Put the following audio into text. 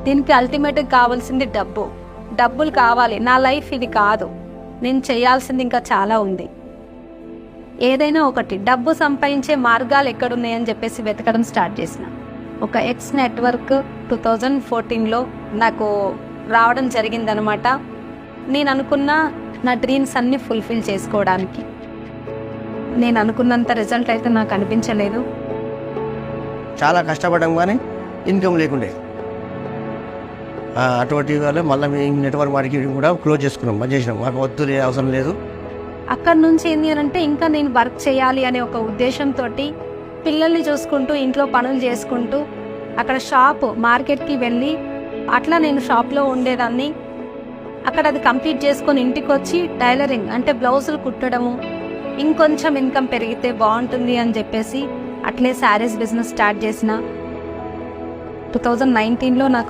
దీనికి అల్టిమేట్గా కావాల్సింది డబ్బులు కావాలి. నా లైఫ్ ఇది కాదు, నేను చేయాల్సింది ఇంకా చాలా ఉంది. ఏదైనా ఒకటి డబ్బు సంపాదించే మార్గాలు ఎక్కడున్నాయని చెప్పేసి వెతకడం స్టార్ట్ చేసిన. ఒక ఎక్స్ నెట్వర్క్ 2014లో నాకు రావడం జరిగిందనమాట. నేను అనుకున్న నా డ్రీమ్స్ అన్నీ ఫుల్ఫిల్ చేసుకోవడానికి. నేను అనుకున్నంత రిజల్ట్ అయితే నాకు అనిపించలేదు. చాలా కష్టపడడం కానీ ఇన్కమ్ లేకుండే, అటువంటి వాళ్ళు మళ్ళీ మేము నెట్వర్క్ మార్కెటింగ్ కూడా క్లోజ్ చేసుకున్నాం, బంద్ చేసినాం. మాకు వద్దు, అవసరం లేదు. అక్కడ నుంచి ఏంటి అని అంటే ఇంకా నేను వర్క్ చేయాలి అనే ఒక ఉద్దేశంతో పిల్లల్ని చూసుకుంటూ ఇంట్లో పనులు చేసుకుంటూ అక్కడ మార్కెట్కి వెళ్ళి అట్లా నేను షాప్లో ఉండేదాన్ని. అక్కడ అది కంప్లీట్ చేసుకొని ఇంటికి వచ్చి టైలరింగ్ అంటే బ్లౌజులు కుట్టడము, ఇంకొంచెం ఇన్కమ్ పెరిగితే బాగుంటుంది అని చెప్పేసి అట్లే శారీస్ బిజినెస్ స్టార్ట్ చేసిన. 2019లో నాకు